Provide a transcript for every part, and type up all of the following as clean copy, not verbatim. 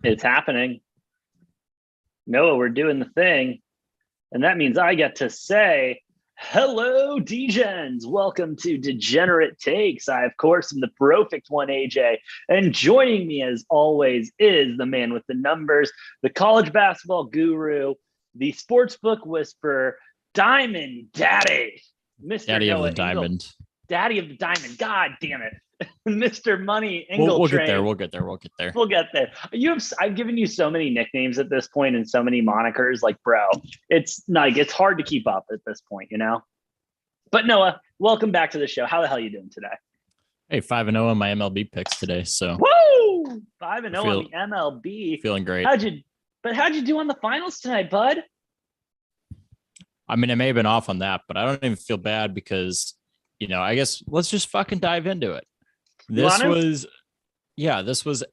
It's happening. Noah, we're doing the thing. And that means I get to say, hello, Degens. Welcome to Degenerate Takes. I, of course, am the perfect one, AJ. And joining me, as always, is the man with the numbers, the college basketball guru, the sportsbook whisperer, Diamond Daddy, Mr. Daddy Noah of the Engel. Diamond. Daddy of the Diamond. God damn it. Mr. Money We'll Ingletrain. get there. We'll get there. We'll get there. We'll get there. I've given you so many nicknames at this point and so many monikers. Like, bro, it's hard to keep up at this point, you know. But Noah, welcome back to the show. How the hell are you doing today? Hey, 5-0 on my MLB picks today. So woo, 5-0 on the MLB. Feeling great. How'd you do on the finals tonight, bud? I mean, I may have been off on that, but I don't even feel bad because, I guess let's just fucking dive into it. This was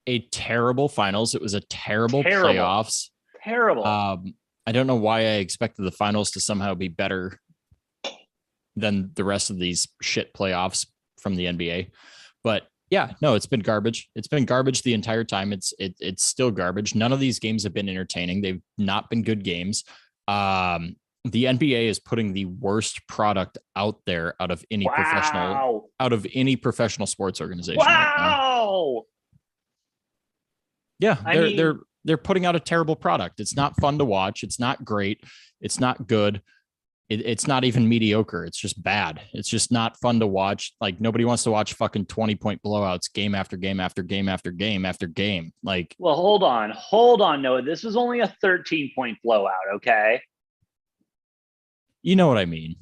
a terrible finals. It was a terrible playoffs. Terrible. I don't know why I expected the finals to somehow be better than the rest of these shit playoffs from the NBA. But yeah, no, it's been garbage. It's been garbage the entire time. It's still garbage. None of these games have been entertaining. They've not been good games. The NBA is putting the worst product out there out of any professional sports organization. Wow. Right now. Yeah, they're putting out a terrible product. It's not fun to watch. It's not great. It's not good. It's not even mediocre. It's just bad. It's just not fun to watch. Like, nobody wants to watch fucking 20-point blowouts game after game after game after game after game. Like, well, hold on, Noah. This was only a 13-point blowout, okay? You know what I mean?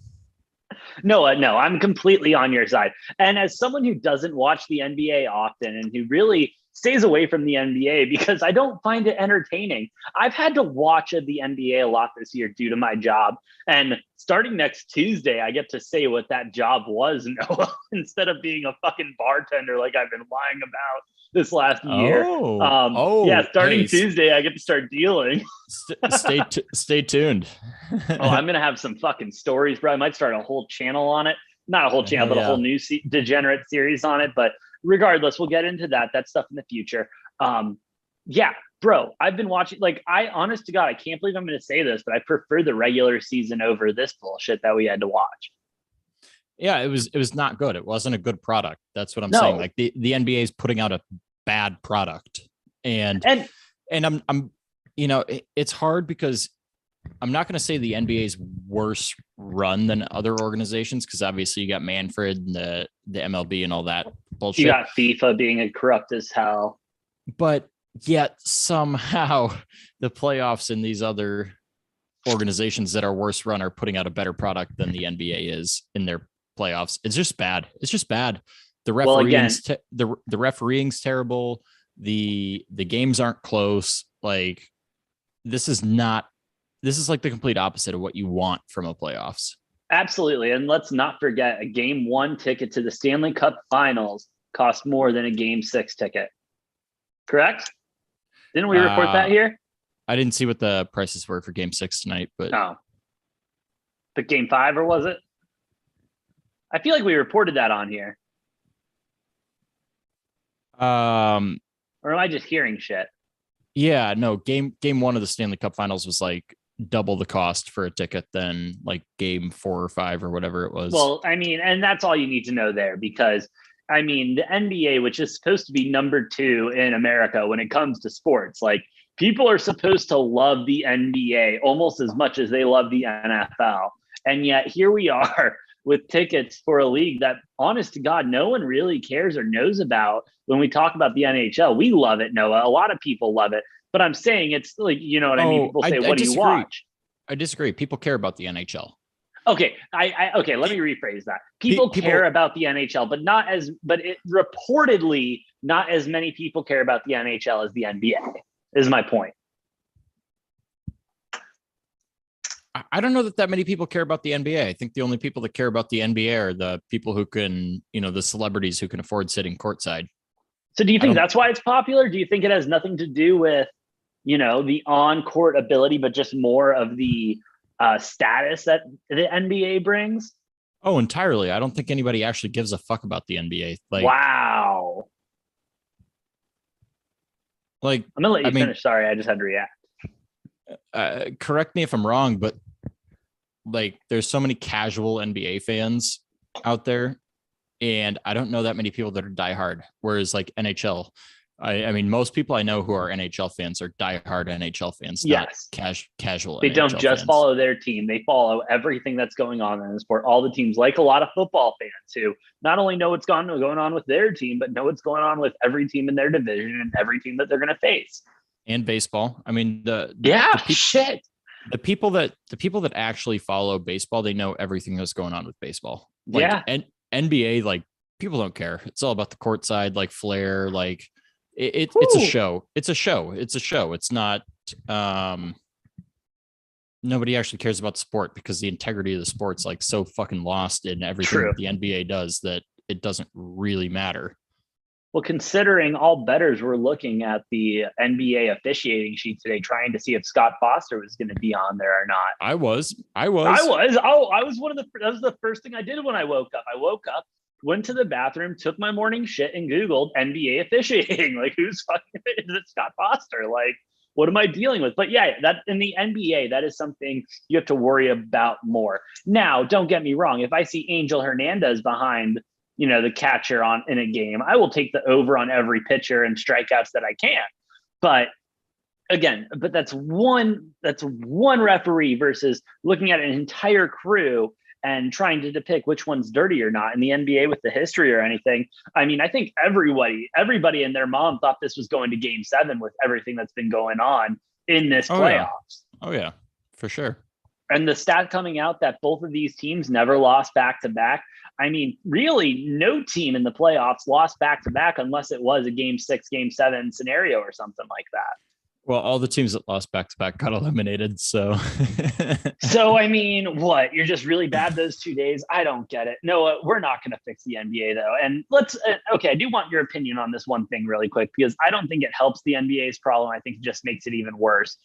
No, I'm completely on your side. And as someone who doesn't watch the NBA often and who really stays away from the NBA because I don't find it entertaining, I've had to watch the NBA a lot this year due to my job. And starting next Tuesday, I get to say what that job was, Noah, instead of being a fucking bartender like I've been lying about this last year. Starting Tuesday, I get to start dealing. Stay tuned. I'm gonna have some fucking stories, bro. I might start a whole channel on it. Not a whole channel, but a whole new Degenerate series on it. But regardless, we'll get into that stuff in the future. Yeah, bro, I've been watching. Like, honest to God, I can't believe I'm going to say this, but I prefer the regular season over this bullshit that we had to watch. Yeah, it was not good. It wasn't a good product. That's what I'm saying. Like, the NBA is putting out a bad product, and I'm it's hard because I'm not going to say the NBA's worse run than other organizations, because obviously you got Manfred and the MLB and all that bullshit. You got FIFA being corrupt as hell. But yet somehow the playoffs in these other organizations that are worse run are putting out a better product than the NBA is in their playoffs. It's just bad. It's just bad. The refereeing's the refereeing's terrible. The games aren't close. Like, this is like the complete opposite of what you want from a playoffs. Absolutely. And let's not forget, a game 1 ticket to the Stanley Cup Finals costs more than a game 6 ticket. Correct? Didn't we report that here? I didn't see what the prices were for game 6 tonight, but But game 5, or was it? I feel like we reported that on here. Or am I just hearing shit? Yeah, no, game 1 of the Stanley Cup Finals was like double the cost for a ticket than like game 4 or 5 or whatever it was. Well, I mean, and that's all you need to know there, because I mean, the NBA, which is supposed to be number 2 in America when it comes to sports, like, people are supposed to love the NBA almost as much as they love the NFL. And yet here we are with tickets for a league that, honest to God, no one really cares or knows about. When we talk about the NHL, we love it, Noah. A lot of people love it. But I'm saying, it's like, you know what I mean? People say, what do you watch? I disagree. People care about the NHL. Okay, okay. Let me rephrase that. People care about the NHL, but reportedly not as many people care about the NHL as the NBA. Is my point. I don't know that many people care about the NBA. I think the only people that care about the NBA are the people who can, the celebrities who can afford sitting courtside. So do you think that's why it's popular? Do you think it has nothing to do with, the on-court ability, but just more of the status that the NBA brings? Oh, entirely. I don't think anybody actually gives a fuck about the NBA. Like, wow. Like, I'm gonna let I you mean, finish. Sorry, I just had to react. correct me if I'm wrong, but like, there's so many casual NBA fans out there, and I don't know that many people that are diehard. Whereas like NHL, I mean, most people I know who are NHL fans are diehard NHL fans, not Yes. casual They don't NHL just fans. follow their team. They follow everything that's going on in the sport. All the teams, like a lot of football fans who not only know what's going on with their team, but know what's going on with every team in their division and every team that they're going to face. And baseball. I mean, Shit. the people that actually follow baseball, they know everything that's going on with baseball. Like, Yeah. and NBA, like, people don't care. It's all about the court side, like flair, like it's a show. It's a show. It's not nobody actually cares about the sport because the integrity of the sport's like so fucking lost in everything that the NBA does that it doesn't really matter. Well, considering all bettors were looking at the NBA officiating sheet today, trying to see if Scott Foster was going to be on there or not. I was. Oh, I was that was the first thing I did when I woke up. I woke up, went to the bathroom, took my morning shit, and Googled NBA officiating. Like, who's fucking is it? Scott Foster? Like, what am I dealing with? But yeah, that in the NBA, that is something you have to worry about more. Now, don't get me wrong. If I see Angel Hernandez behind, the catcher in a game, I will take the over on every pitcher and strikeouts that I can. But again, that's one referee versus looking at an entire crew and trying to depict which one's dirty or not in the NBA with the history or anything. I mean, I think everybody and their mom thought this was going to Game 7 with everything that's been going on in this playoffs. Oh yeah, for sure. And the stat coming out that both of these teams never lost back-to-back. I mean, really, no team in the playoffs lost back-to-back unless it was a Game 6, Game 7 scenario or something like that. Well, all the teams that lost back-to-back got eliminated, so. So, I mean, what? You're just really bad those 2 days? I don't get it. No, we're not going to fix the NBA, though. And I do want your opinion on this one thing really quick, because I don't think it helps the NBA's problem. I think it just makes it even worse.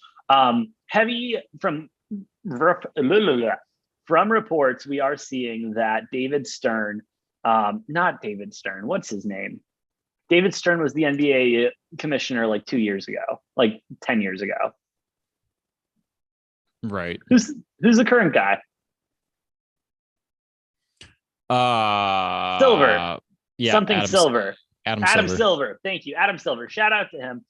From reports, we are seeing that David Stern, not David Stern, what's his name? David Stern was the NBA commissioner like 2 years ago, like 10 years ago. Right. Who's the current guy? Silver. Yeah. Something Silver. Adam Silver. Thank you. Adam Silver. Shout out to him.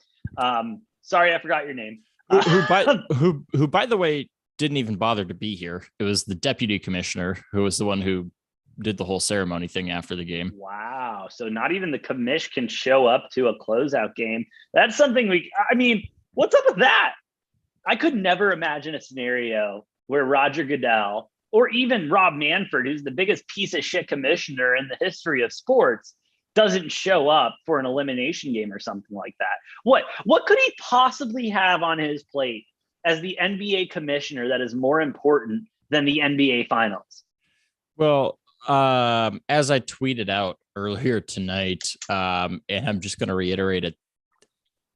Sorry, I forgot your name. Who, by the way, didn't even bother to be here. It was the deputy commissioner who was the one who did the whole ceremony thing after the game. Wow. So not even the commish can show up to a closeout game. That's something what's up with that? I could never imagine a scenario where Roger Goodell or even Rob Manfred, who's the biggest piece of shit commissioner in the history of sports, doesn't show up for an elimination game or something like that. What could he possibly have on his plate as the NBA commissioner that is more important than the NBA finals? Well, as I tweeted out earlier tonight, and I'm just going to reiterate it,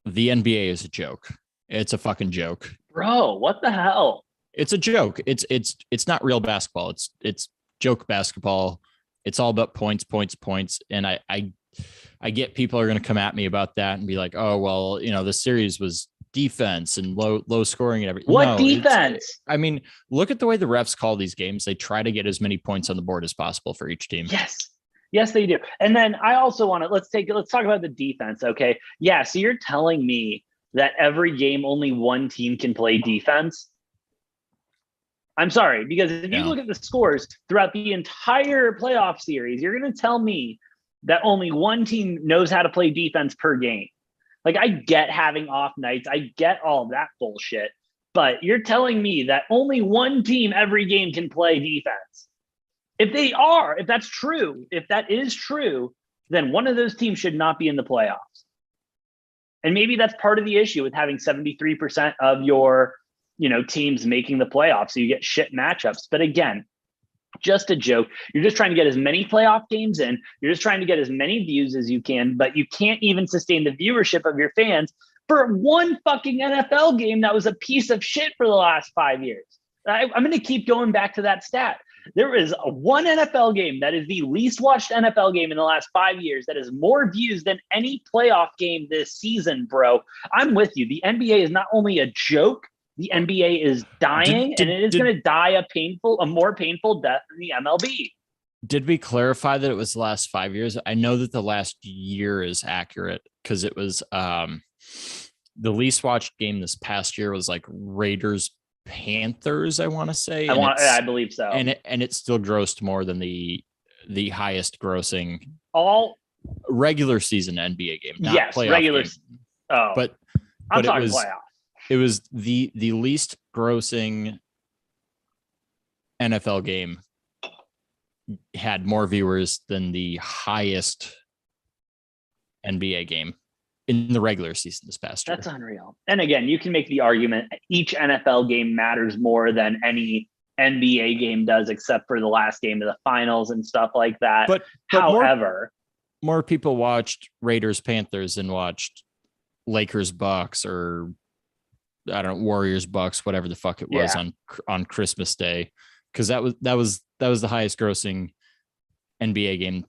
the NBA is a joke. It's a fucking joke. Bro, what the hell? It's a joke. It's not real basketball. It's joke basketball. It's all about points. And I get people are going to come at me about that and be like, oh, well, the series was defense and low scoring and everything. What defense? I mean, look at the way the refs call these games. They try to get as many points on the board as possible for each team. Yes, they do. And then I also want to let's talk about the defense. Okay. Yeah. So you're telling me that every game only one team can play defense? I'm sorry, because if you look at the scores throughout the entire playoff series, you're going to tell me that only one team knows how to play defense per game. Like, I get having off nights. I get all that bullshit. But you're telling me that only one team every game can play defense. If that is true, then one of those teams should not be in the playoffs. And maybe that's part of the issue with having 73% of your, teams making the playoffs. So you get shit matchups. But again, just a joke. You're just trying to get as many playoff games in. You're just trying to get as many views as you can, but you can't even sustain the viewership of your fans for one fucking NFL game that was a piece of shit for the last 5 years. I'm going to keep going back to that stat. There is one NFL game that is the least watched NFL game in the last 5 years that has more views than any playoff game this season, bro. I'm with you. The NBA is not only a joke, the NBA is dying, and it is going to die a more painful death than the MLB. Did we clarify that it was the last 5 years? I know that the last year is accurate because it was the least watched game this past year was like Raiders Panthers, I want to say. I believe so. And it still grossed more than the highest grossing all regular season NBA game, not yes, playoff regular. game. Oh, but I'm talking playoff. It was the least grossing NFL game had more viewers than the highest NBA game in the regular season this past year. That's unreal. And again, you can make the argument each NFL game matters more than any NBA game does, except for the last game of the finals and stuff like that. But however, more people watched Raiders Panthers than watched Lakers Bucks or I don't know, Warriors Bucks, whatever the fuck it was on Christmas Day, because that was the highest grossing NBA game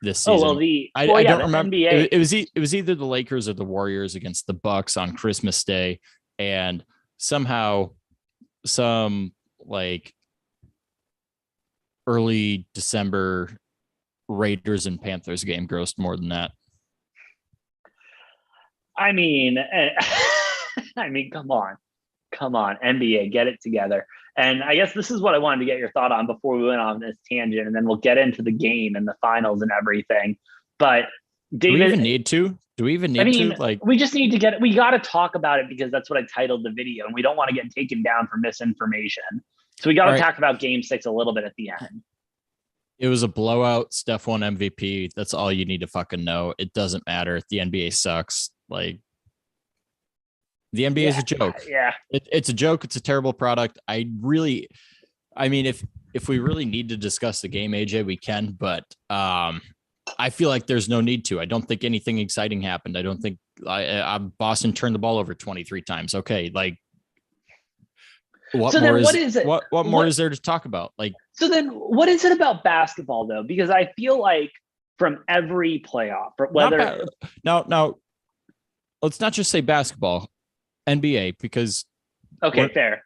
this season. Oh well, I don't remember. NBA. It was either the Lakers or the Warriors against the Bucks on Christmas Day, and somehow some like early December Raiders and Panthers game grossed more than that. I mean, come on, NBA, get it together. And I guess this is what I wanted to get your thought on before we went on this tangent, and then we'll get into the game and the finals and everything. But David, do we even need to? Like, we just need to we got to talk about it because that's what I titled the video, and we don't want to get taken down for misinformation. So we got to talk about Game 6 a little bit at the end. It was a blowout. Steph won MVP. That's all you need to fucking know. It doesn't matter. The NBA sucks. Like, the NBA is a joke. Yeah. It's a joke. It's a terrible product. I mean, if we really need to discuss the game, AJ, we can, but I feel like there's no need to. I don't think anything exciting happened. I don't think Boston turned the ball over 23 times. Okay. Like, what more is there to talk about? Like, so then what is it about basketball though? Because I feel like from every playoff, whether now, let's not just say basketball, NBA, because fair.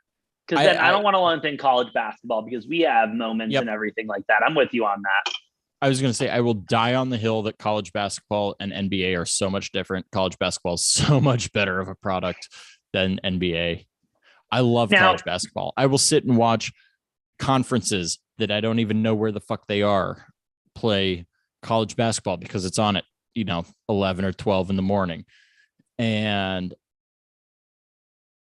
Because then I don't want to lump in college basketball because we have moments and everything like that. I'm with you on that. I was going to say, I will die on the hill that college basketball and NBA are so much different. College basketball is so much better of a product than NBA. I love college basketball. I will sit and watch conferences that I don't even know where the fuck they are play college basketball because it's on at 11 or 12 in the morning. And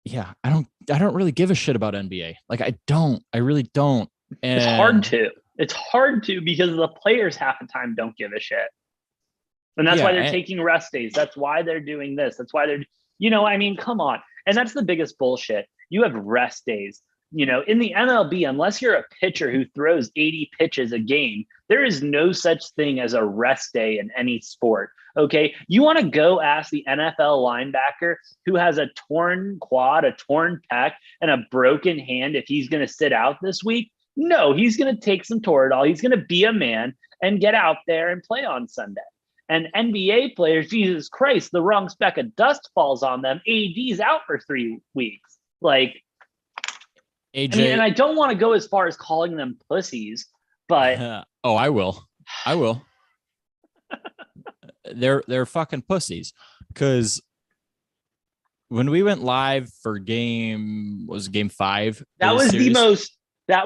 yeah, I don't really give a shit about NBA. Like, I really don't. And it's hard to because the players half the time don't give a shit. And that's why they're taking rest days. That's why they're doing this. That's why they're, come on. And that's the biggest bullshit. You have rest days. In the MLB, unless you're a pitcher who throws 80 pitches a game, there is no such thing as a rest day in any sport. Okay. You want to go ask the NFL linebacker who has a torn quad, a torn pec, and a broken hand if he's going to sit out this week? No, he's going to take some Toradol. He's going to be a man and get out there and play on Sunday. And NBA players, Jesus Christ, the wrong speck of dust falls on them. AD's out for 3 weeks. Like, AJ, and I don't want to go as far as calling them pussies, but I will. They're fucking pussies because when we went live for game 5, that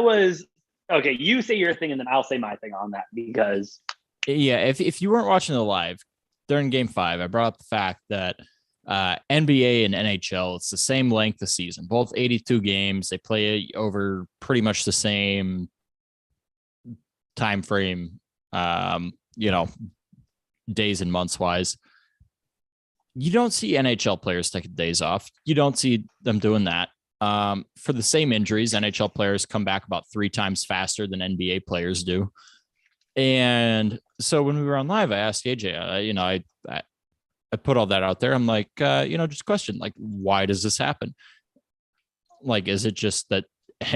was okay. You say your thing and then I'll say my thing on that because if you weren't watching the live during game 5, I brought up the fact that NBA and NHL, it's the same length of season, both 82 games. They play over pretty much the same time frame, days and months wise. You don't see NHL players taking days off. You don't see them doing that. For the same injuries, NHL players come back about 3 times faster than NBA players do. And so when we were on live, I asked AJ, I put all that out there. I'm like, just question, like, why does this happen? Like, is it just that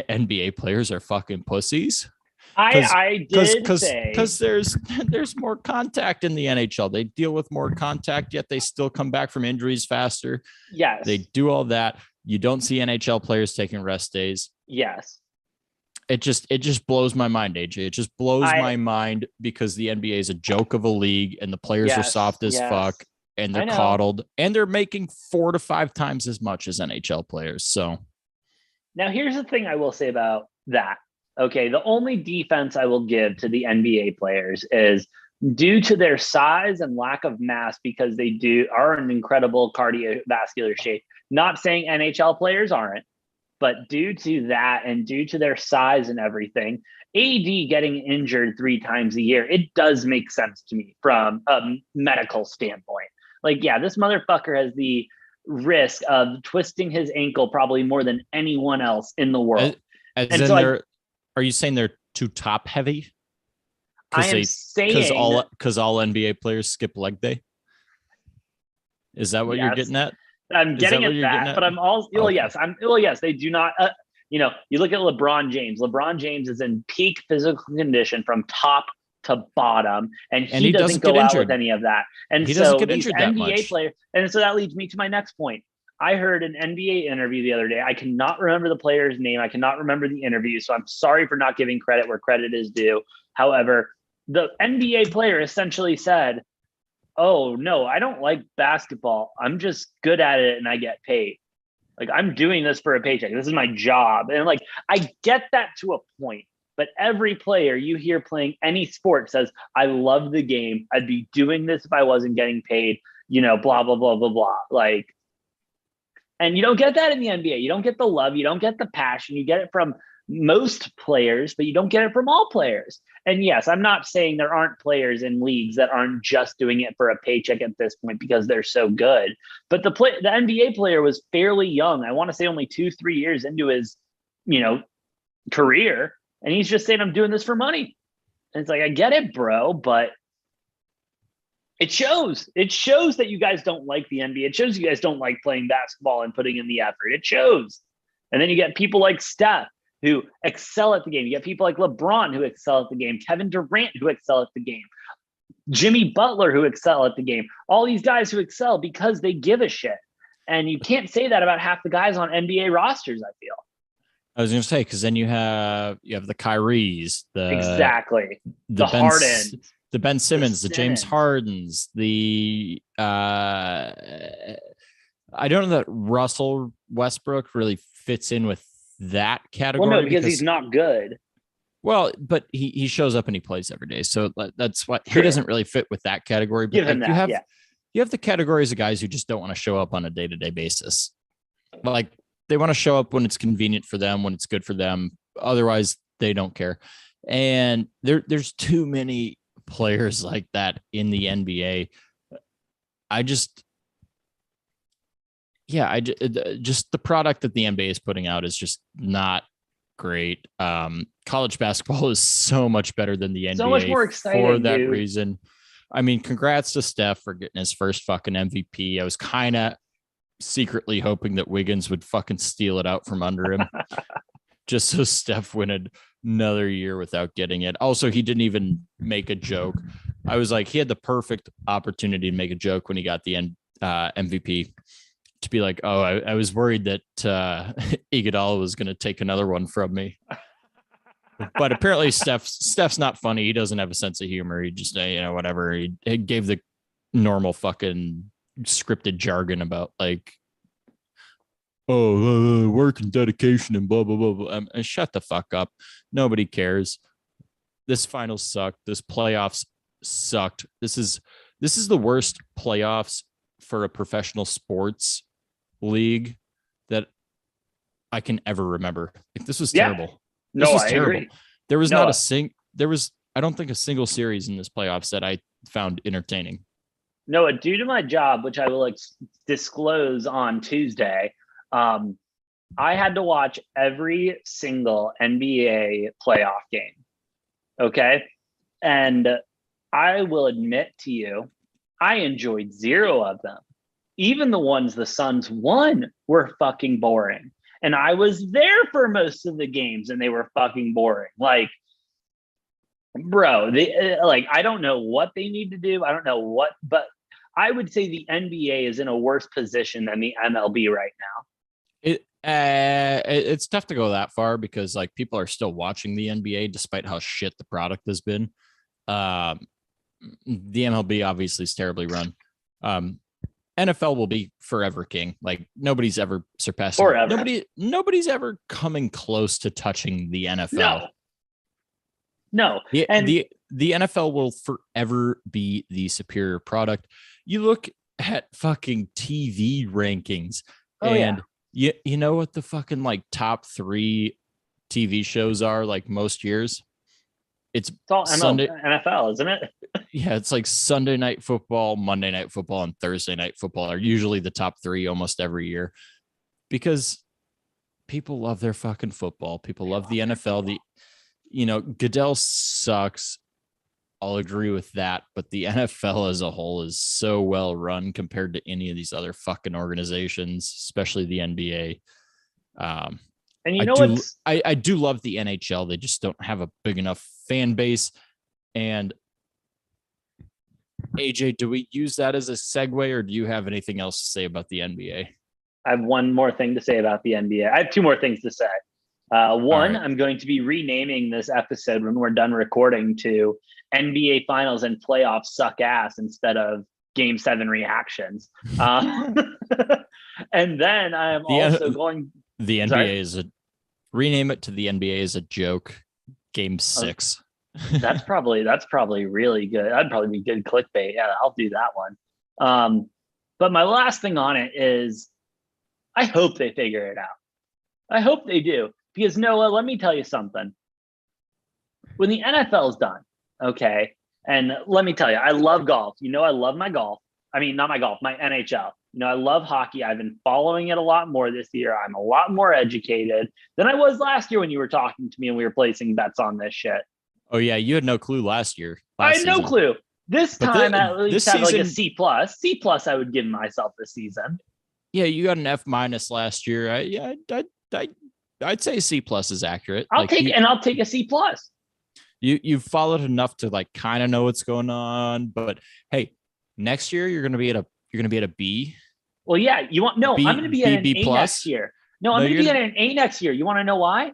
NBA players are fucking pussies. I did say because there's more contact in the NHL. They deal with more contact, yet they still come back from injuries faster. yes. They do all that. You don't see NHL players taking rest days. Yes. It just blows my mind, AJ. It just blows my mind because the NBA is a joke of a league and the players are soft as fuck and they're coddled and they're making 4 to 5 times as much as NHL players. So now here's the thing I will say about that. Okay, the only defense I will give to the NBA players is due to their size and lack of mass, because they are in incredible cardiovascular shape. Not saying NHL players aren't, but due to that and due to their size and everything, AD getting injured 3 times a year, it does make sense to me from a medical standpoint. Like, yeah, this motherfucker has the risk of twisting his ankle probably more than anyone else in the world. Are you saying they're too top heavy? I am saying because all NBA players skip leg day. Is that what you're getting at? I'm getting at that, but I'm also yes, they do not. You look at LeBron James. LeBron James is in peak physical condition from top to bottom, and he doesn't go out with any of that. And so these NBA players, and so that leads me to my next point. I heard an NBA interview the other day. I cannot remember the player's name. I cannot remember the interview. So I'm sorry for not giving credit where credit is due. However, the NBA player essentially said, "Oh, no, I don't like basketball. I'm just good at it and I get paid. Like, I'm doing this for a paycheck. This is my job." And like, I get that to a point. But every player you hear playing any sport says, "I love the game. I'd be doing this if I wasn't getting paid, blah, blah, blah, blah, blah." Like, and you don't get that in the NBA. You don't get the love. You don't get the passion. You get it from most players, but you don't get it from all players. And yes, I'm not saying there aren't players in leagues that aren't just doing it for a paycheck at this point because they're so good. But the NBA player was fairly young. I want to say only 2-3 years into his, career. And he's just saying, "I'm doing this for money." And it's like, I get it, bro, but it shows. It shows that you guys don't like the NBA. It shows you guys don't like playing basketball and putting in the effort. It shows. And then you get people like Steph who excel at the game. You get people like LeBron who excel at the game, Kevin Durant who excel at the game, Jimmy Butler who excel at the game. All these guys who excel because they give a shit. And you can't say that about half the guys on NBA rosters, I feel. I was going to say, because then you have the Kyries, the Hardens, the Ben Simmons, the James Hardens, I don't know that Russell Westbrook really fits in with that category. Well, no, because he's not good. Well, but he shows up and he plays every day, so that's what he doesn't really fit with that category. But give him that, you have the categories of guys who just don't want to show up on a day-to-day basis. Like, they want to show up when it's convenient for them, when it's good for them. Otherwise, they don't care. And there's too many players like that in the NBA. Just the product that the NBA is putting out is just not great. College basketball is so much better than the NBA. So much more exciting for that reason. I mean, congrats to Steph for getting his first fucking MVP. I was kind of secretly hoping that Wiggins would fucking steal it out from under him just so Steph went another year without getting it. Also, he didn't even make a joke. I was like, he had the perfect opportunity to make a joke when he got the MVP, to be like, "Oh, I was worried that Iguodala was going to take another one from me." But apparently Steph's not funny. He doesn't have a sense of humor. He just, whatever. He gave the normal fucking scripted jargon about like, work and dedication and blah, blah, blah, blah. And shut the fuck up. Nobody cares. This finals sucked. This playoffs sucked. This is the worst playoffs for a professional sports league that I can ever remember. Like, this was terrible. This was terrible. Agree. There was I don't think a single series in this playoffs that I found entertaining. Noah, due to my job, which I will disclose on Tuesday, I had to watch every single NBA playoff game. Okay. And I will admit to you, I enjoyed 0 of them. Even the ones the Suns won were fucking boring. and I was there for most of the games, and they were fucking boring. Like, bro, I don't know what they need to do. I don't know what, but I would say the NBA is in a worse position than the MLB right now. It's tough to go that far because like people are still watching the NBA despite how shit the product has been. The MLB obviously is terribly run. NFL will be forever king. Like nobody's ever surpassing. Forever. Nobody's ever coming close to touching the NFL. No. And the NFL will forever be the superior product. You look at fucking TV rankings, and you know what the fucking like top 3 TV shows are like most years? It's all Sunday NFL, isn't it? Yeah, it's like Sunday Night Football, Monday Night Football, and Thursday Night Football are usually the top 3 almost every year because people love their fucking football. People love the NFL. Goodell sucks. I'll agree with that, but the NFL as a whole is so well run compared to any of these other fucking organizations, especially the NBA. And I do love the NHL. They just don't have a big enough fan base. And AJ, do we use that as a segue, or do you have anything else to say about the NBA? I have one more thing to say about the NBA. I have 2 more things to say. One, right. I'm going to be renaming this episode when we're done recording to NBA Finals and Playoffs Suck Ass instead of Game 7 reactions. And then I am also going. The NBA rename it to the NBA is a joke. Game 6. That's probably really good. That'd probably be good clickbait. Yeah, I'll do that one. But my last thing on it is I hope they figure it out. I hope they do. Because Noah, let me tell you something. When the NFL is done, okay, and let me tell you, I love golf. I love my golf. I mean, not my golf, my NHL. I love hockey. I've been following it a lot more this year. I'm a lot more educated than I was last year when you were talking to me and we were placing bets on this shit. Oh, yeah. You had no clue last year. I had no clue. This time, at least have like a C+. C+ I would give myself this season. Yeah, you got an F- last year. I'd say C+ is accurate. I'll take a C+. You've followed enough to like kind of know what's going on, but hey, next year you're gonna be at a B. Well, yeah, I'm gonna be at an A next year. No, I'm gonna be at an A next year. You want to know why?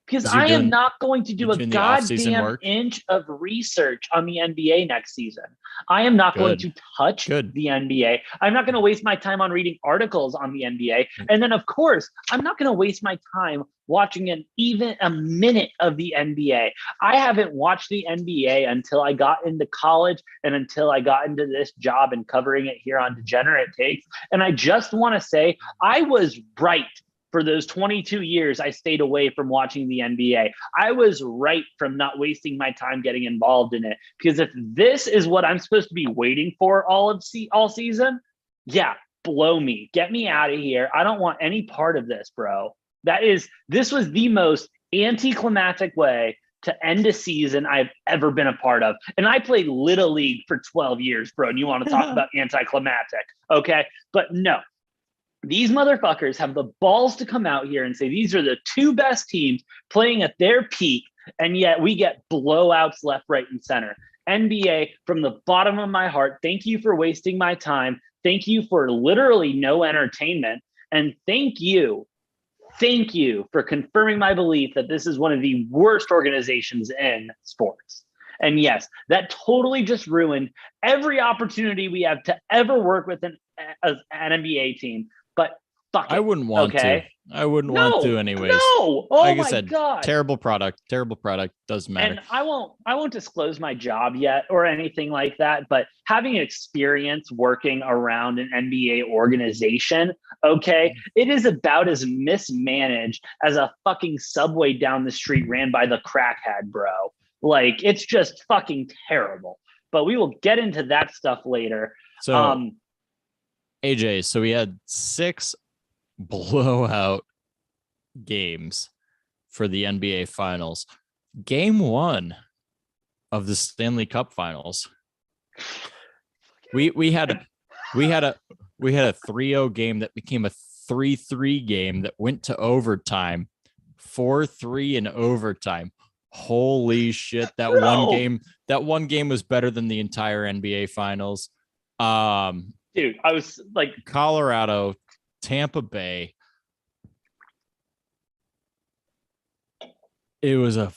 Because I am not going to do a goddamn inch of research on the NBA next season. I am not going to touch the NBA. I'm not going to waste my time on reading articles on the NBA. And then, of course, I'm not going to waste my time watching even a minute of the NBA. I haven't watched the NBA until I got into college and until I got into this job and covering it here on Degenerate Takes. And I just want to say I was right. For those 22 years, I stayed away from watching the NBA. I was right from not wasting my time getting involved in it. Because if this is what I'm supposed to be waiting for all season, yeah, blow me. Get me out of here. I don't want any part of this, bro. This was the most anticlimactic way to end a season I've ever been a part of. And I played Little League for 12 years, bro. And you want to talk about anticlimactic, okay? But no. These motherfuckers have the balls to come out here and say these are the 2 best teams playing at their peak, and yet we get blowouts left, right, and center. NBA, from the bottom of my heart, thank you for wasting my time. Thank you for literally no entertainment. And thank you for confirming my belief that this is one of the worst organizations in sports. And yes, that totally just ruined every opportunity we have to ever work with an NBA team. But fuck it. I wouldn't want to. I wouldn't want to anyways. No. Oh like my I said, God. Terrible product. Doesn't matter. And I won't disclose my job yet or anything like that. But having experience working around an NBA organization, okay, it is about as mismanaged as a fucking subway down the street ran by the crackhead, bro. Like, it's just fucking terrible. But we will get into that stuff later. So AJ, so we had 6 blowout games for the NBA Finals. Game 1 of the Stanley Cup Finals. We had a 3-0 game that became a 3-3 game that went to overtime, 4-3 in overtime. Holy shit. That one game was better than the entire NBA finals. Dude, I was like Colorado, Tampa Bay. It was a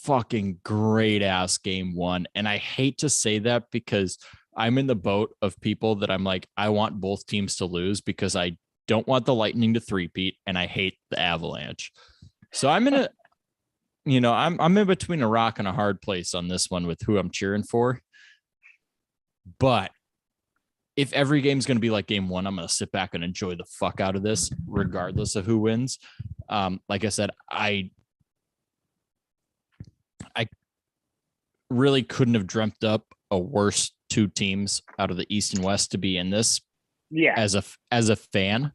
fucking great ass game one. And I hate to say that because I'm in the boat of people that I'm like, I want both teams to lose because I don't want the Lightning to three-peat and I hate the Avalanche. So I'm in a, I'm in between a rock and a hard place on this one with who I'm cheering for. But if every game's going to be like game one, I'm going to sit back and enjoy the fuck out of this, regardless of who wins. Like I said, I really couldn't have dreamt up a worse two teams out of the East and West to be in this. Yeah. As a fan.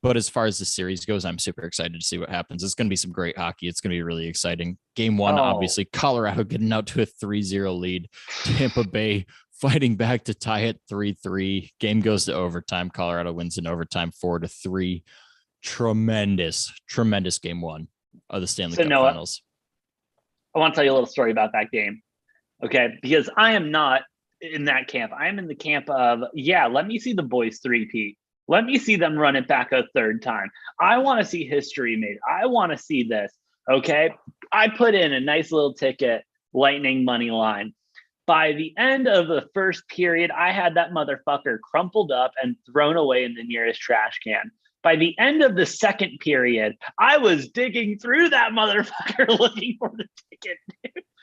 But as far as the series goes, I'm super excited to see what happens. It's going to be some great hockey. It's going to be really exciting. Game one, obviously, Colorado getting out to a 3-0 lead. Tampa Bay fighting back to tie it 3-3. Game goes to overtime. Colorado wins in overtime 4-3. Tremendous game one of the Stanley Cup Finals. I want to tell you a little story about that game. Okay, because I am not in that camp. I am in the camp of, let me see the boys three-peat. Let me see them run it back a third time. I want to see history made. I want to see this. Okay. I put in a nice little ticket, Lightning money line. By the end of the first period, I had that motherfucker crumpled up and thrown away in the nearest trash can. By the end of the second period, I was digging through that motherfucker looking for the ticket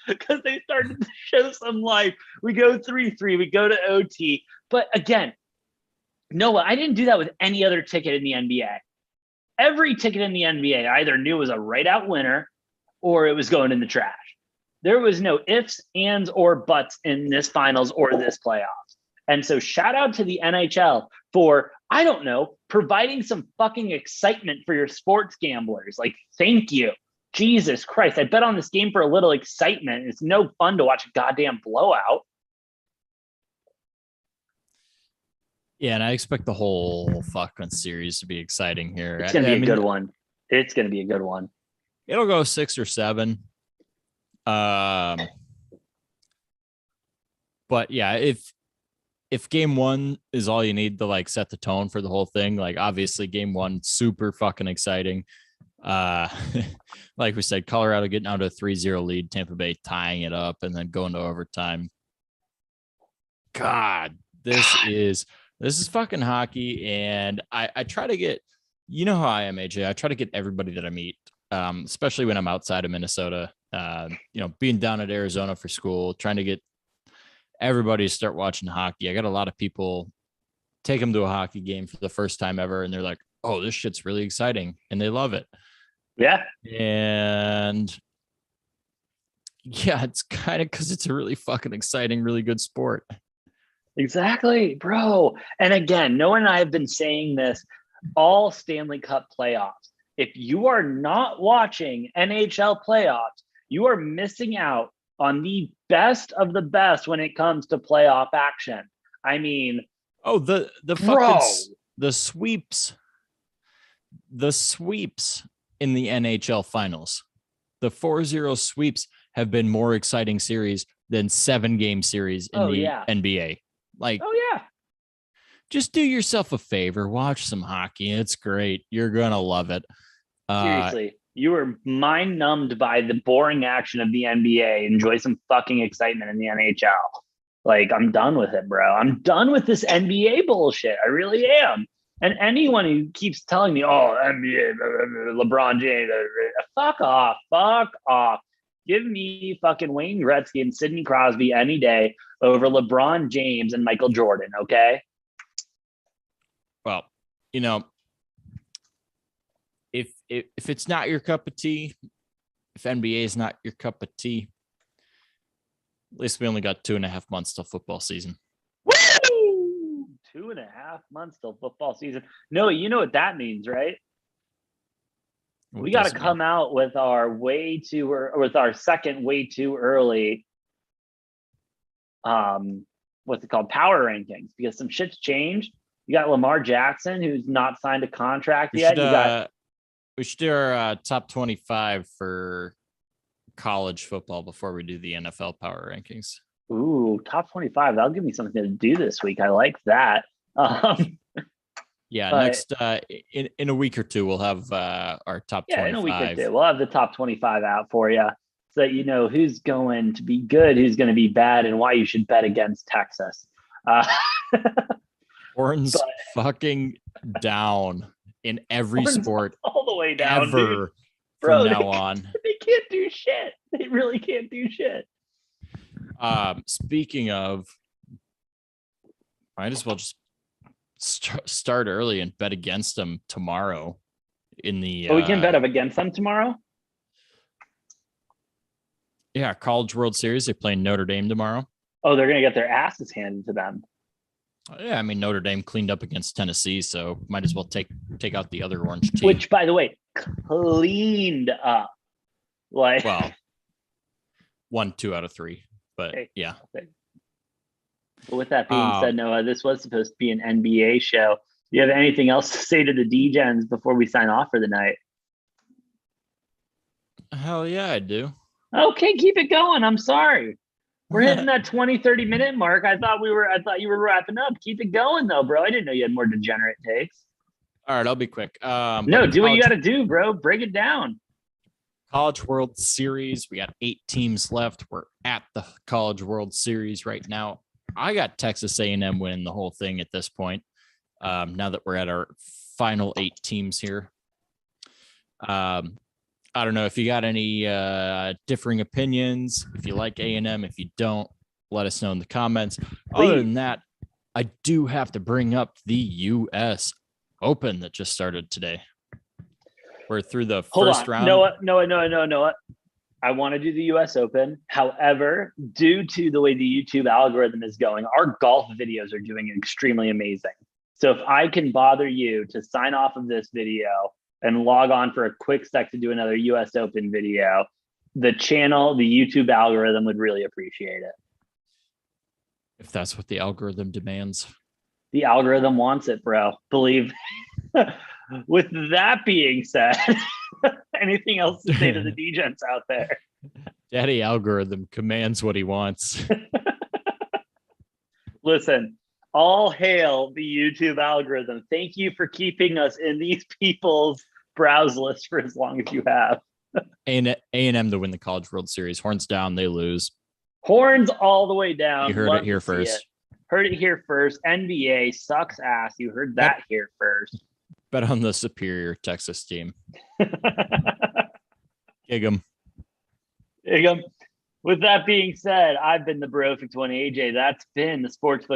because they started to show some life. We go 3-3, we go to OT. But again, Noah, I didn't do that with any other ticket in the NBA. Every ticket in the NBA I either knew was a right-out winner or it was going in the trash. There was no ifs, ands, or buts in this finals or this playoffs. And so shout out to the NHL for, I don't know, providing some fucking excitement for your sports gamblers. Like, thank you. Jesus Christ. I bet on this game for a little excitement. It's no fun to watch a goddamn blowout. Yeah, and I expect the whole fucking series to be exciting here. It's going to be a good one. It's going to be a good one. It'll go 6 or 7. But yeah, if game one is all you need to like set the tone for the whole thing, like obviously game one, super fucking exciting. Like we said, Colorado getting out to a 3-0 lead, Tampa Bay tying it up and then going to overtime. God, this is fucking hockey. And I try to get, you know how I am, AJ. I try to get everybody that I meet, especially when I'm outside of Minnesota, being down at Arizona for school, trying to get everybody to start watching hockey. I got a lot of people take them to a hockey game for the first time ever. And they're like, oh, this shit's really exciting. And they love it. Yeah. And yeah, it's kind of because it's a really fucking exciting, really good sport. Exactly, bro. And again, Noah and I have been saying this all Stanley Cup playoffs. If you are not watching NHL playoffs, you are missing out on the best of the best when it comes to playoff action. I mean, the fucking the sweeps in the NHL finals. The 4-0 sweeps have been more exciting series than 7-game series in the NBA. Like, just do yourself a favor, watch some hockey. It's great. You're gonna love it. Seriously, you were mind numbed by the boring action of the NBA. Enjoy some fucking excitement in the NHL. Like, I'm done with it, bro. I'm done with this NBA bullshit. I really am. And anyone who keeps telling me, oh, NBA, LeBron James, fuck off. Give me fucking Wayne Gretzky and Sidney Crosby any day over LeBron James and Michael Jordan, okay? Well, if it's not your cup of tea, if NBA is not your cup of tea, at least we only got 2.5 months till football season. Woo! 2.5 months till football season. No, you know what that means, right? We got to come out with our second way too early. What's it called? Power rankings, because some shit's changed. You got Lamar Jackson, who's not signed a contract We yet. should You got we should do our top 25 for college football before we do the NFL power rankings. top 25. That'll give me something to do this week. I like that. Yeah, but next in a week or two we'll have our top 25. in a week or two, we'll have the top 25 out for you, so that you know who's going to be good, who's going to be bad, and why you should bet against Texas. Horns but- fucking down in every sport all the way down, ever dude. from Bro, now on. They can't do shit. They really can't do shit. Speaking of, might as well just start early and bet against them tomorrow in the we can bet up against them tomorrow. Yeah, College World Series. They play Notre Dame tomorrow. Oh, they're gonna get their asses handed to them. Yeah, I mean Notre Dame cleaned up against Tennessee, so might as well take out the other orange team. Which, by the way, cleaned up. Like, well, 1, 2 out of 3, but okay. Yeah. Okay. But with that being said, Noah, this was supposed to be an NBA show. Do you have anything else to say to the Degens before we sign off for the night? Hell yeah, I do. Okay, keep it going. I'm sorry. We're hitting that 20, 30-minute mark. I thought you were wrapping up. Keep it going though, bro. I didn't know you had more degenerate takes. All right, I'll be quick. No, do what you got to do, bro. Break it down. College World Series. We got 8 teams left. We're at the College World Series right now. I got Texas A&M winning the whole thing at this point. Now that we're at our final 8 teams here. I don't know if you got any differing opinions. If you like A&M, if you don't, let us know in the comments. Other than that, I do have to bring up the U.S. Open that just started today. We're through the first round. Noah. I want to do the U.S. Open. However, due to the way the YouTube algorithm is going, our golf videos are doing extremely amazing. So if I can bother you to sign off of this video and log on for a quick sec to do another US Open video, the channel, the YouTube algorithm would really appreciate it. If that's what the algorithm demands. The algorithm wants it, bro. Believe. With that being said, anything else to say to the Degens out there? Daddy algorithm commands what he wants. Listen, all hail the YouTube algorithm. Thank you for keeping us in these people's browse list for as long as you have. A&M to win the College World Series. Horns down, they lose. Horns all the way down. You heard it here first. Heard it here first. NBA sucks ass. You heard that here first. Bet on the superior Texas team. Gig 'em. With that being said, I've been the Brofict one, AJ. That's been the Sportsbook